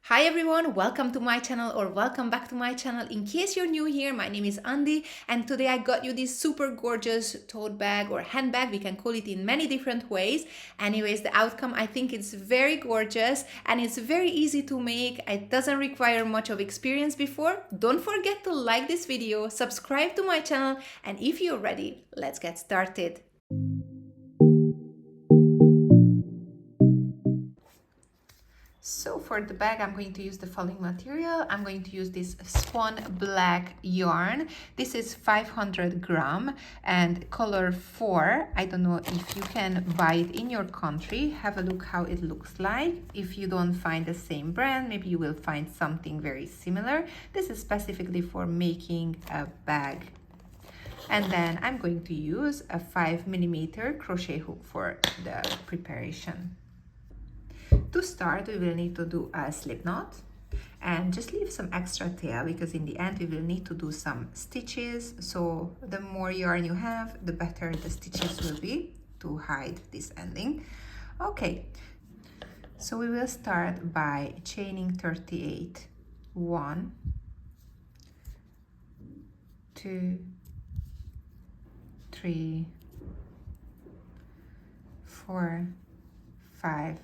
Hi everyone, welcome to my channel or welcome back to my channel. In case you're new here, my name is Andy and today I got you this super gorgeous tote bag or handbag. We can call it in many different ways. Anyways, the outcome, I think it's very gorgeous and it's very easy to make. It doesn't require much of experience before. Don't forget to like this video, subscribe to my channel, and if you're ready, let's get started. So for the bag, I'm going to use the following material. I'm going to use this Swan Black Yarn. This is 500 gram and color 4. I don't know if you can buy it in your country. Have a look how it looks like. If you don't find the same brand, maybe you will find something very similar. This is specifically for making a bag. And then I'm going to use a 5mm crochet hook for the preparation. To start, we will need to do a slip knot and just leave some extra tail because in the end we will need to do some stitches. So the more yarn you have, the better the stitches will be to hide this ending. Okay, so we will start by chaining 38. 1, 2, 3, 4, 5.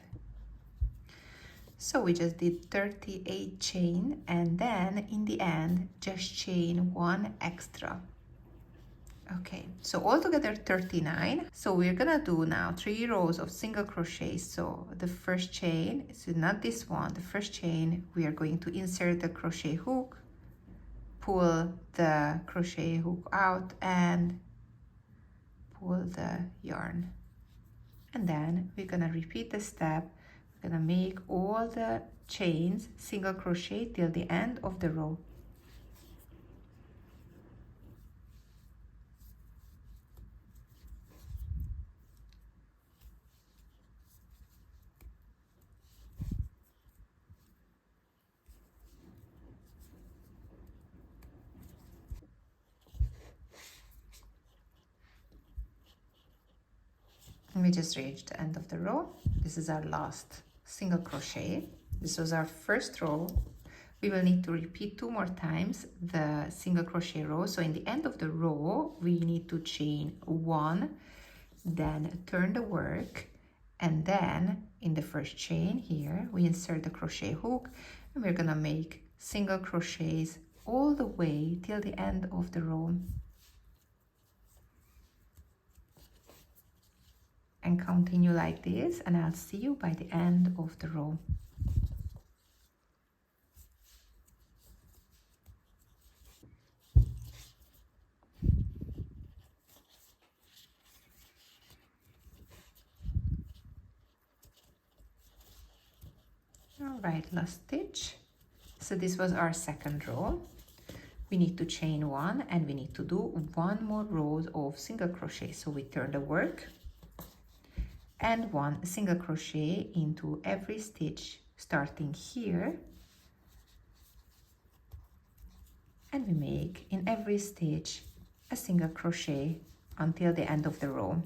So we just did 38 chain and then in the end just chain 1 extra. Okay, so altogether 39. So we're gonna do now 3 rows of single crochet. So the first chain, so not this one, the first chain, we are going to insert the crochet hook, pull the crochet hook out and pull the yarn. And then we're gonna repeat the step. We're gonna make all the chains single crochet till the end of the row. And we just reached the end of the row. This is our last single crochet. This was our first row. We will need to repeat 2 more times the single crochet row. So in the end of the row, we need to chain 1, then turn the work, and then in the first chain here, we insert the crochet hook, and we're gonna make single crochets all the way till the end of the row. And continue like this, and I'll see you by the end of the row. All right, last stitch. So this was our second row. We need to chain 1 and we need to do 1 more row of single crochet. So we turn the work and 1 single crochet into every stitch starting here, and we make in every stitch a single crochet until the end of the row.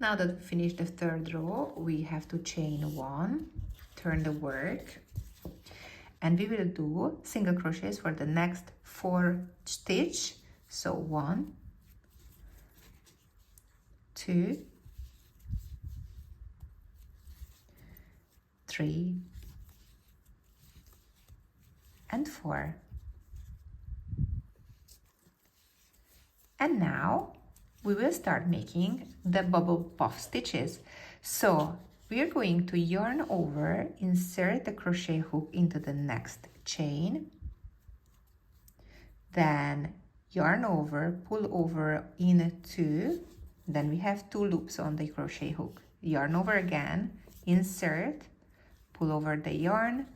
Now that we finished the third row, we have to chain 1, turn the work, and we will do single crochets for the next 4 stitch. So 1, 2, 3, and 4. And now we will start making the bubble puff stitches. So we are going to yarn over, insert the crochet hook into the next chain, then yarn over, pull over into, then we have 2 loops on the crochet hook. Yarn over again, insert, pull over the yarn,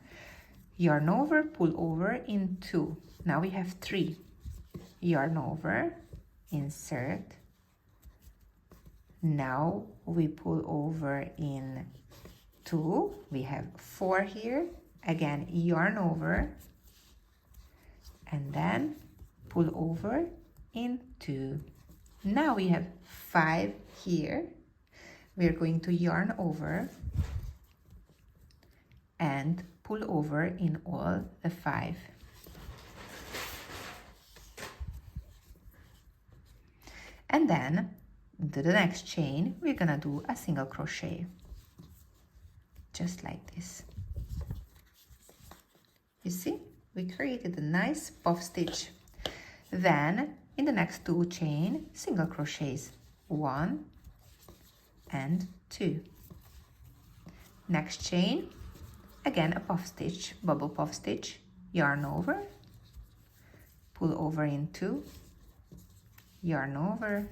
yarn over, pull over in 2. Now we have 3. Yarn over, insert. Now we pull over in 2. We have 4 here. Again, yarn over and then pull over into. Now we have 5 here. We're going to yarn over and pull over in all the 5. And then into the next chain, we're gonna do a single crochet, just like this. You see, we created a nice puff stitch. Then in the next 2 chain, single crochets, 1 and 2. Next chain, again a puff stitch, bubble puff stitch, yarn over, pull over in 2, yarn over,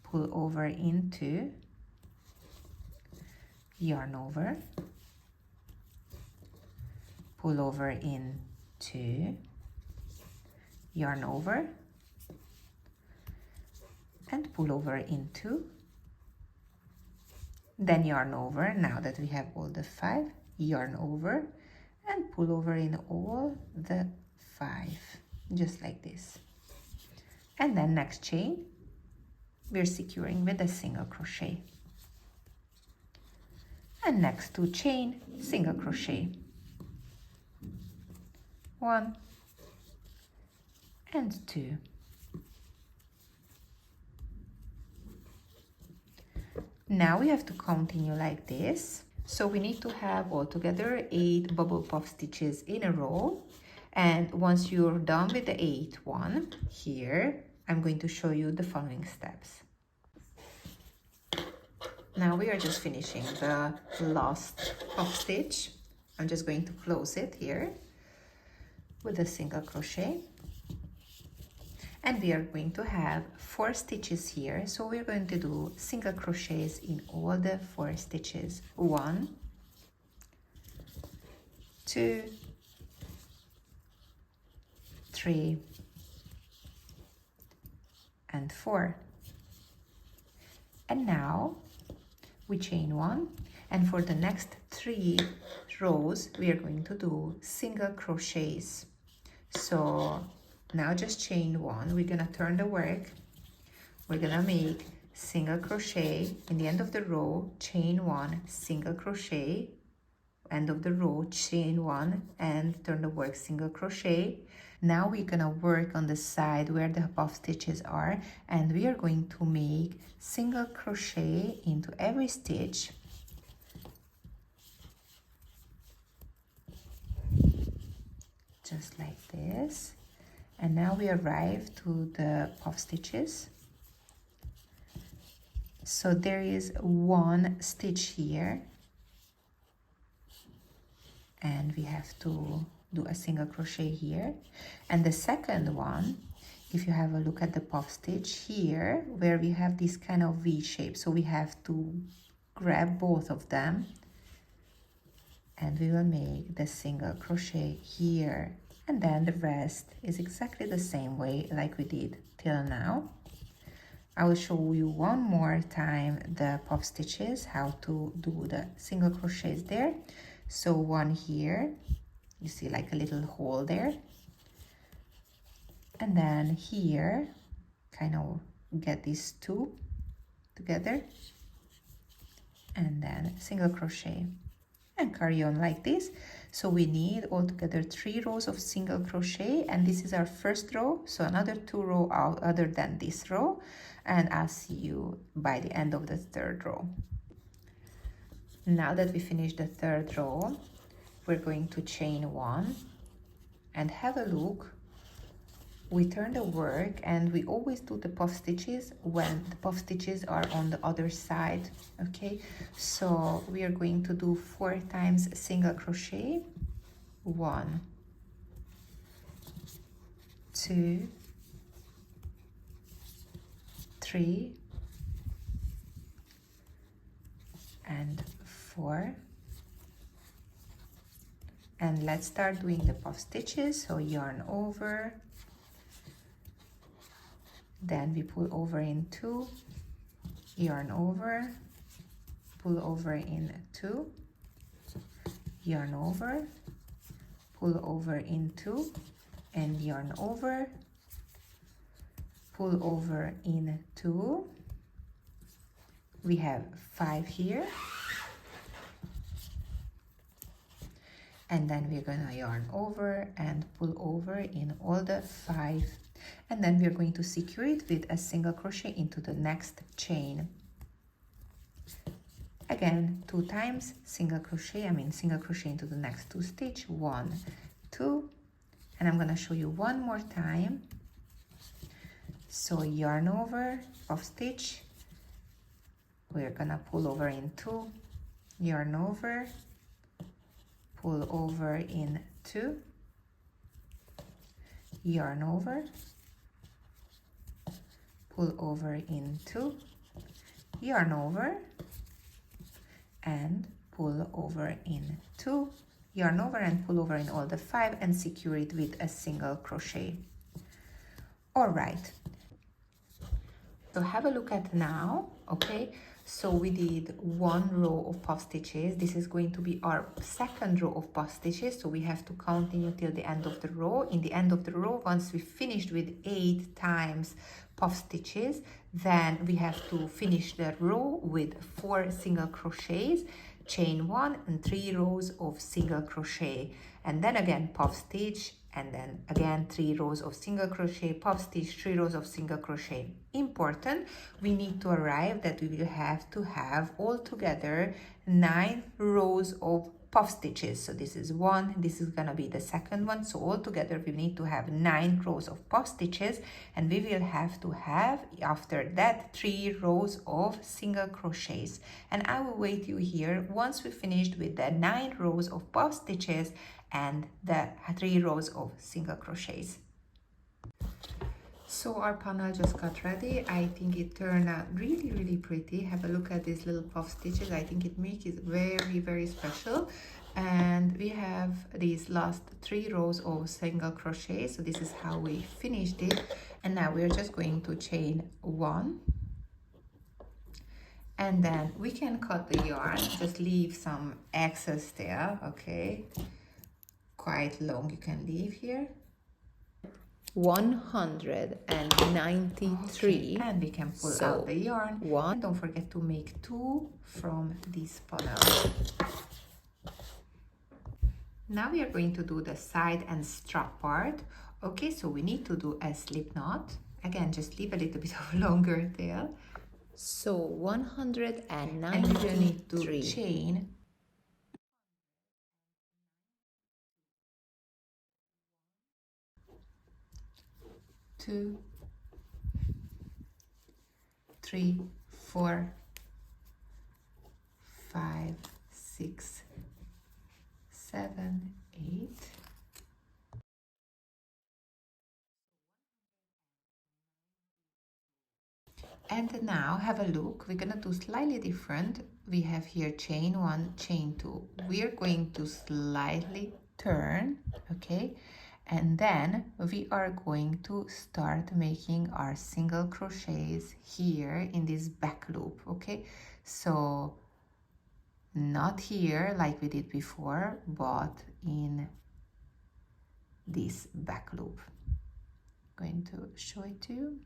pull over into, yarn over, pull over in 2, yarn over, and pull over into, then yarn over. Now that we have all the 5, yarn over and pull over in all the 5, just like this. And then next chain, we're securing with a single crochet. And next 2 chain, single crochet, 1 and 2. Now we have to continue like this. So we need to have altogether 8 bubble puff stitches in a row. And once you're done with the 8th one, here, I'm going to show you the following steps. Now we are just finishing the last puff stitch. I'm just going to close it here with a single crochet. And we are going to have 4 stitches here, so we're going to do single crochets in all the 4 stitches. 1, 2, 3, and 4. And now we chain 1, and for the next 3 rows we are going to do single crochets. So now just chain 1, we're gonna turn the work, we're gonna make single crochet in the end of the row, chain 1, single crochet, end of the row, chain 1, and turn the work, single crochet. Now we're gonna work on the side where the puff stitches are, and we are going to make single crochet into every stitch. Just like this. And now we arrive to the puff stitches. So there is 1 stitch here, and we have to do a single crochet here. And the second one, if you have a look at the puff stitch here, where we have this kind of V shape, so we have to grab both of them, and we will make the single crochet here. And then the rest is exactly the same way like we did till now. I will show you one more time the puff stitches, how to do the single crochets there. So 1 here, you see like a little hole there. And then here, kind of get these 2 together. And then single crochet. And carry on like this. So we need altogether 3 rows of single crochet, and this is our first row, so another 2 rows out other than this row, and I'll see you by the end of the 3rd row. Now that we finished the 3rd row, we're going to chain 1 and have a look. We turn the work, and we always do the puff stitches when the puff stitches are on the other side. Okay, so we are going to do 4 times single crochet. 1, 2, 3, and 4. And let's start doing the puff stitches. So yarn over, then we pull over in 2, yarn over, pull over in 2, yarn over, pull over in 2, and yarn over, pull over in 2. We have 5 here, and then we're gonna yarn over and pull over in all the 5, and then we're going to secure it with a single crochet into the next chain. Again, 2 times single crochet, single crochet into the next 2 stitch, 1, 2, and I'm gonna show you one more time. So yarn over, puff stitch, we're gonna pull over in 2, yarn over, pull over in 2, yarn over, pull over in 2, yarn over, and pull over in 2, yarn over and pull over in all the 5, and secure it with a single crochet. All right, so have a look at now. Okay, so we did 1 row of puff stitches. This is going to be our second row of puff stitches, so we have to continue till the end of the row. In the end of the row, once we finished with 8 times puff stitches, then we have to finish the row with 4 single crochets, chain 1 and 3 rows of single crochet, and then again puff stitch, and then again 3 rows of single crochet, puff stitch, 3 rows of single crochet. Important, we need to arrive that we will have to have altogether 9 rows of puff stitches. So this is 1, this is gonna be the second one, so altogether we need to have 9 rows of puff stitches, and we will have to have after that 3 rows of single crochets. And I will wait you here once we finished with the 9 rows of puff stitches and the 3 rows of single crochets. So our panel just got ready. I think it turned out really pretty. Have a look at these little puff stitches. I think it makes it very special. And we have these last 3 rows of single crochet. So this is how we finished it. And now we're just going to chain 1. And then we can cut the yarn, just leave some excess there, okay? Quite long you can leave here. 193. Okay. And we can pull out the yarn. And don't forget to make 2 from this panel. Now we are going to do the side and strap part. Okay, so we need to do a slip knot. Again, just leave a little bit of longer tail. So 193. And we will need to chain 2, 3, 4, 5, 6, 7, 8. And now have a look. We're gonna do slightly different. We have here chain 1, chain 2. We're going to slightly turn, okay? And then we are going to start making our single crochets here in this back loop, okay? So not here like we did before, but in this back loop. Going to show it to you.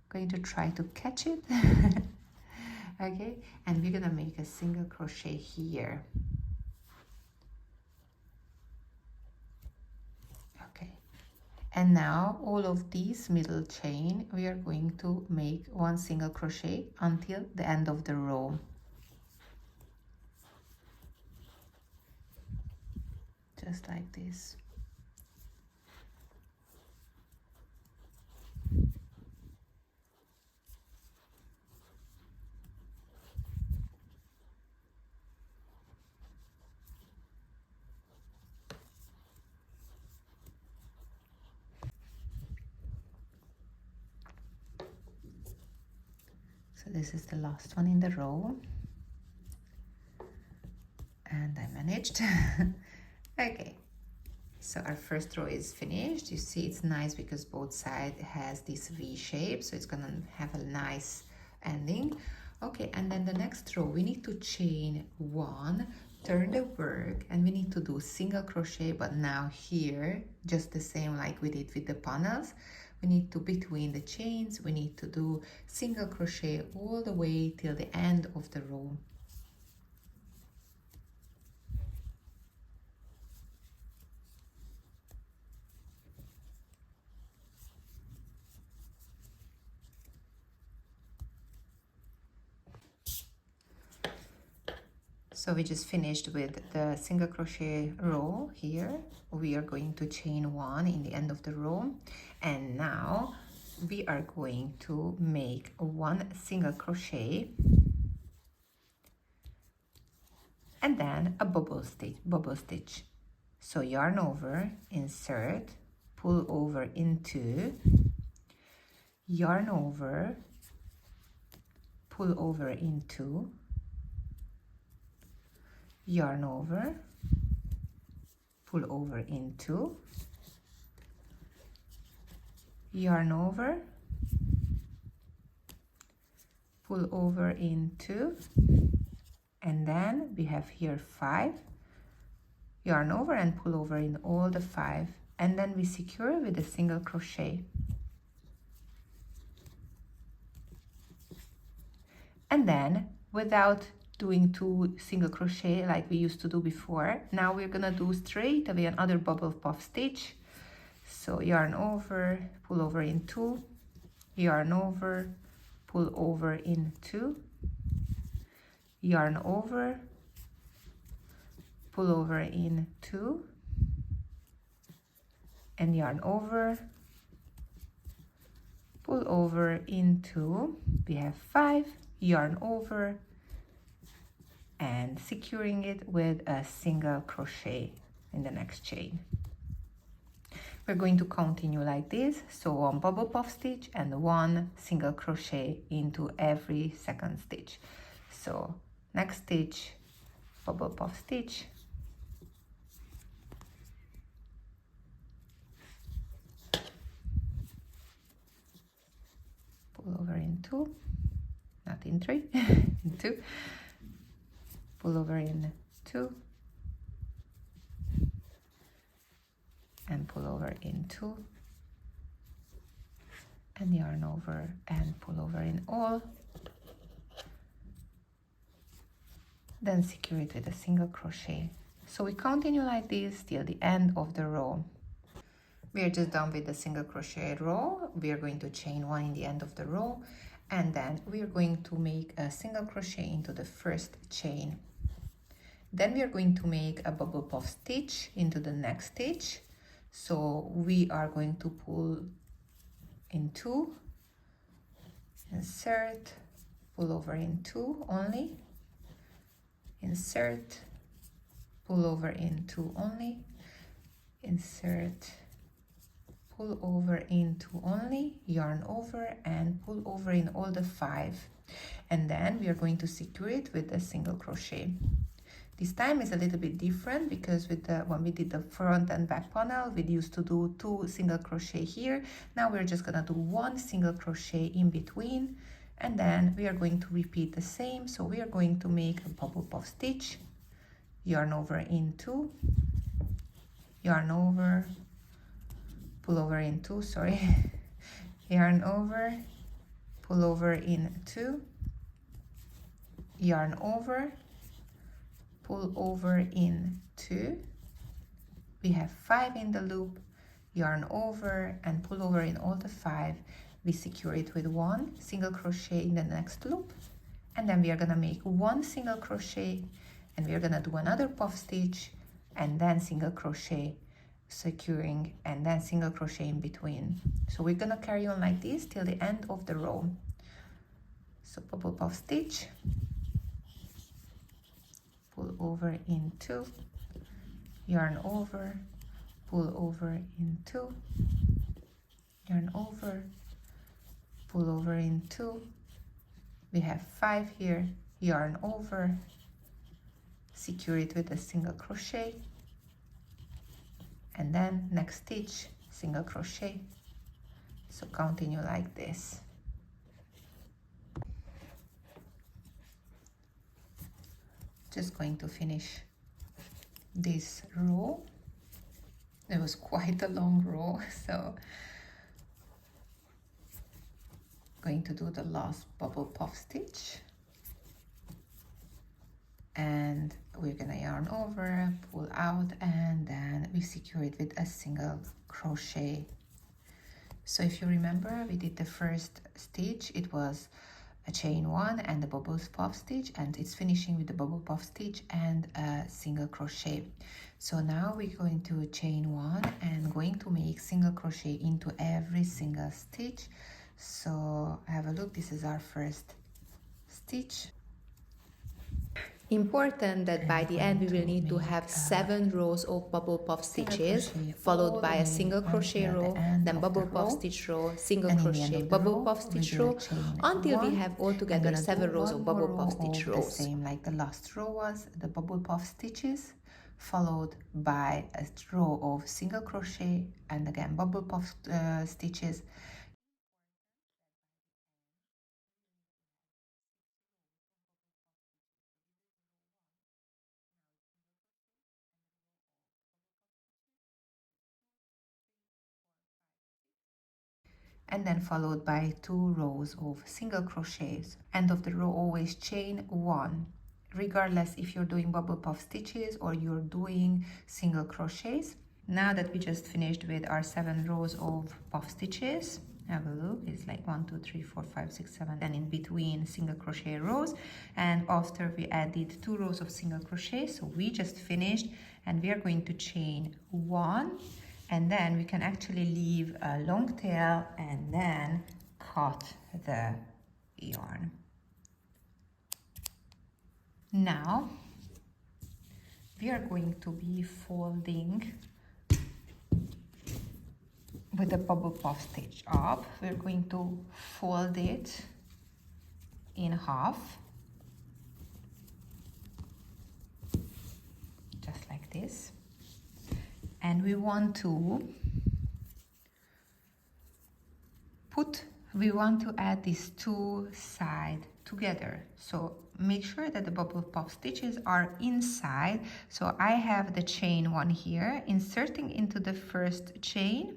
Going to try to catch it. Okay, and we're gonna make a single crochet here. And now all of these middle chain, we are going to make 1 single crochet until the end of the row. Just like this. So this is the last one in the row, and I managed. Okay, so our first row is finished. You see it's nice because both sides has this V shape, so it's gonna have a nice ending. Okay, and then the next row we need to chain 1, turn the work, and we need to do single crochet, but now here just the same like we did with the panels. we need to, between the chains, we need to do single crochet all the way till the end of the row. So we just finished with the single crochet row here. We are going to chain one in the end of the row, and now we are going to make one single crochet and then a bubble stitch. So yarn over, insert, pull over into, yarn over, pull over into, yarn over, pull over into, yarn over, pull over into, and then we have here 5, yarn over and pull over in all the 5, and then we secure with a single crochet. And then without doing 2 single crochet like we used to do before, now we're gonna do straight away another bubble puff stitch. So yarn over, pull over in 2, yarn over, pull over in 2, yarn over, pull over in 2, and yarn over, pull over in 2. We have 5, yarn over, and securing it with a single crochet in the next chain. We're going to continue like this, so 1 bubble puff stitch and 1 single crochet into every second stitch. So next stitch, bubble puff stitch, pull over in 2, not in 3, in 2, pull over in 2, and pull over in 2, and yarn over and pull over in all, then secure it with a single crochet. So we continue like this till the end of the row. We are just done with the single crochet row. We are going to chain 1 in the end of the row, and then we are going to make a single crochet into the first chain. Then we are going to make a bubble puff stitch into the next stitch. So we are going to pull in 2, insert, pull over in 2 only, insert, pull over in 2 only, insert, pull over in 2 only, yarn over and pull over in all the 5, and then we are going to secure it with a single crochet. This time is a little bit different because with the when we did the front and back panel, we used to do 2 single crochet here. Now we're just gonna do 1 single crochet in between, and then we are going to repeat the same. So we are going to make a bubble puff stitch, yarn over in 2, yarn over, pull over in 2, sorry, yarn over, pull over in 2, yarn over, pull over in 2, we have 5 in the loop, yarn over and pull over in all the 5, we secure it with 1 single crochet in the next loop, and then we are gonna make 1 single crochet, and we are gonna do another puff stitch and then single crochet, securing, and then single crochet in between. So we're gonna carry on like this till the end of the row. So bubble puff stitch, pull over in 2, yarn over, pull over in 2, yarn over, pull over in 2, we have 5 here, yarn over, secure it with a single crochet, and then next stitch, single crochet. So continue like this. Just going to finish this row. It was quite a long row, so going to do the last bubble puff stitch, and we're gonna yarn over, pull out, and then we secure it with a single crochet. So if you remember, we did the first stitch, it was a chain one and the bubble puff stitch, and it's finishing with the bubble puff stitch and a single crochet. So now we're going to chain one and going to make single crochet into every single stitch. So have a look, this is our first stitch. Important that by the end we will need to have 7 rows of bubble puff stitches, followed by a single crochet row, then bubble puff stitch row, single crochet, bubble puff stitch row, until we have altogether 7 rows of bubble puff stitch rows. The same like the last row was, the bubble puff stitches, followed by a row of single crochet, and again bubble puff stitches. And then followed by 2 rows of single crochets. End of the row, always chain 1, regardless if you're doing bubble puff stitches or you're doing single crochets. Now that we just finished with our 7 rows of puff stitches, have a look, it's like 1 2 3 4 5 6 7, and in between single crochet rows, and after we added 2 rows of single crochet, so we just finished, and we are going to chain 1, and then we can actually leave a long tail and then cut the yarn. Now we are going to be folding with the bubble puff stitch up. We're going to fold it in half, just like this. And we want to add these 2 sides together. So make sure that the bubble puff stitches are inside. So I have the chain 1 here, inserting into the first chain.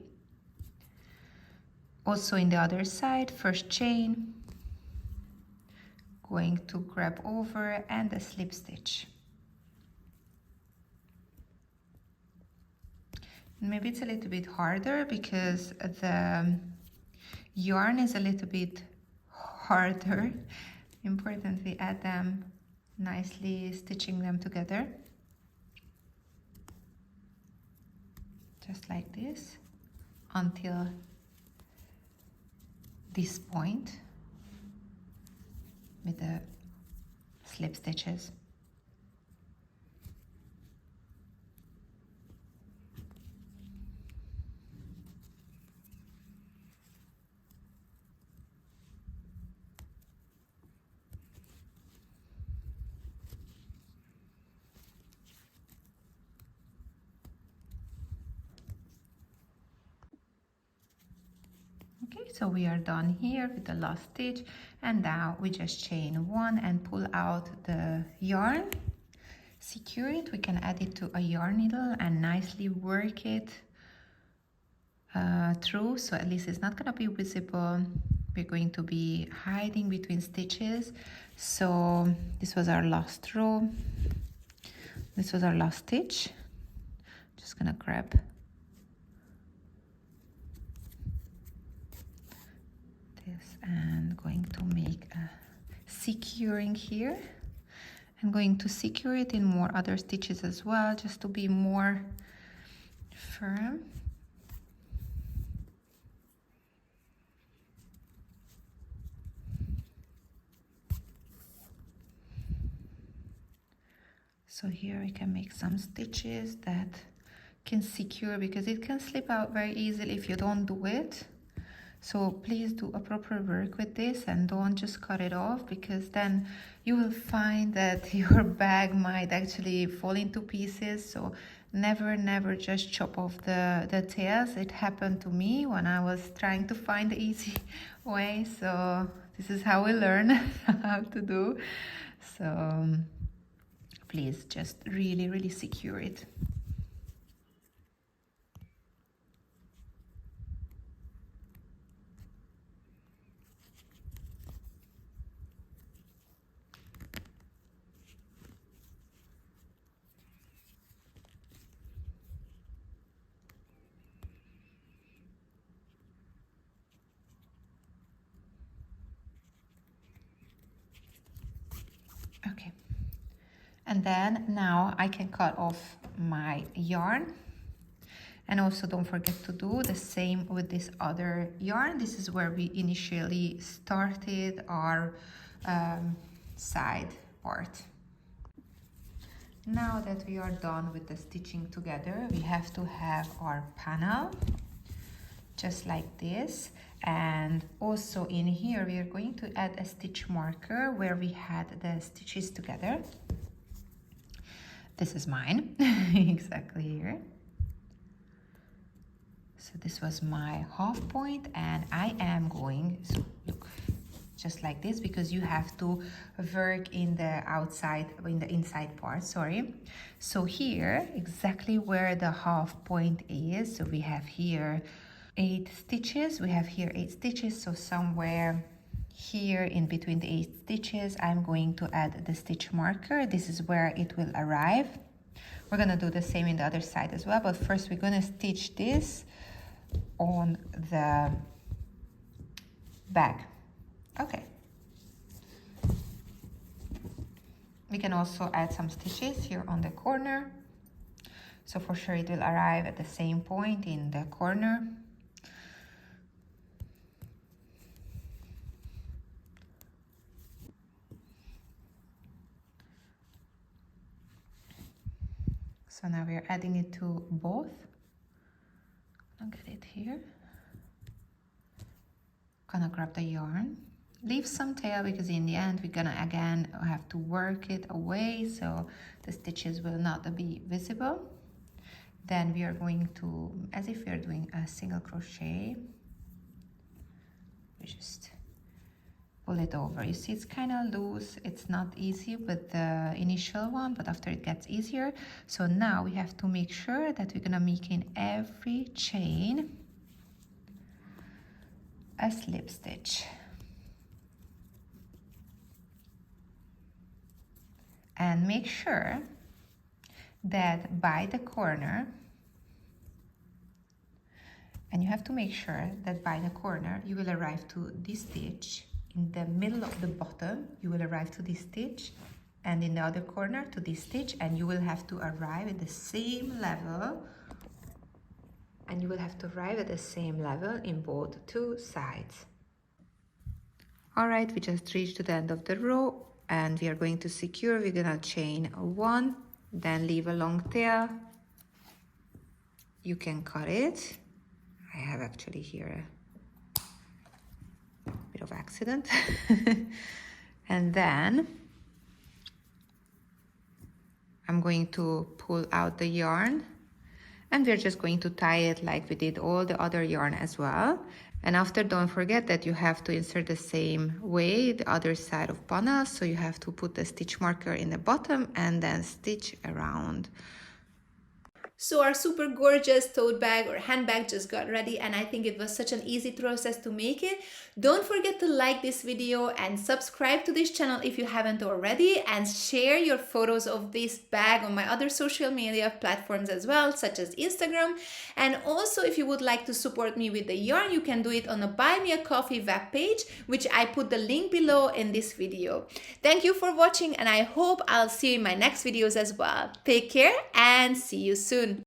Also in the other side, first chain, going to grab over and a slip stitch. Maybe it's a little bit harder because the yarn is a little bit harder. Important we add them nicely, stitching them together. Just like this, until this point with the slip stitches. Okay, so we are done here with the last stitch, and now we just chain 1 and pull out the yarn, secure it. We can add it to a yarn needle and nicely work it through, so at least it's not going to be visible. We're going to be hiding between stitches. So this was our last row, this was our last stitch. Just gonna grab this and going to make a securing here. I'm going to secure it in more other stitches as well, just to be more firm. So here we can make some stitches that can secure, because it can slip out very easily if you don't do it. So please do a proper work with this and don't just cut it off, because then you will find that your bag might actually fall into pieces. So never just chop off the tails. It happened to me when I was trying to find the easy way. So this is how we learn how to do. So please just really secure it. And then now I can cut off my yarn. And also don't forget to do the same with this other yarn. This is where we initially started our side part. Now that we are done with the stitching together, we have to have our panel just like this. And also in here we are going to add a stitch marker where we had the stitches together. This is mine, exactly here. So this was my half point, and I am going, so look, just like this, because you have to work in the outside, in the inside part, sorry. So here, exactly where the half point is, so we have here 8 stitches, we have here 8 stitches, so somewhere here in between the 8 stitches, I'm going to add the stitch marker. This is where it will arrive. We're gonna do the same in the other side as well, but first we're gonna stitch this on the bag. Okay. We can also add some stitches here on the corner. So for sure it will arrive at the same point in the corner. So now we are adding it to both. I'll get it here. Gonna grab the yarn. Leave some tail because in the end we're gonna again have to work it away so the stitches will not be visible. Then we are going to, as if we are doing a single crochet, we just pull it over. You see it's kind of loose, it's not easy with the initial one, but after it gets easier. So now we have to make sure that we're gonna make in every chain a slip stitch. And make sure that by the corner, and you have to make sure that by the corner you will arrive to this stitch. In the middle of the bottom you will arrive to this stitch, and in the other corner to this stitch, and you will have to arrive at the same level, and you will have to arrive at the same level in both two sides. All right, we just reached to the end of the row, and we are going to secure. We're gonna chain 1, then leave a long tail. You can cut it. I have actually here a bit of accident. And then I'm going to pull out the yarn, and we're just going to tie it like we did all the other yarn as well. And after, don't forget that you have to insert the same way the other side of panel, so you have to put the stitch marker in the bottom and then stitch around. So our super gorgeous tote bag or handbag just got ready, and I think it was such an easy process to make it. Don't forget to like this video and subscribe to this channel if you haven't already, and share your photos of this bag on my other social media platforms as well, such as Instagram. And also, if you would like to support me with the yarn, you can do it on a Buy Me a Coffee webpage, which I put the link below in this video. Thank you for watching, and I hope I'll see you in my next videos as well. Take care and see you soon.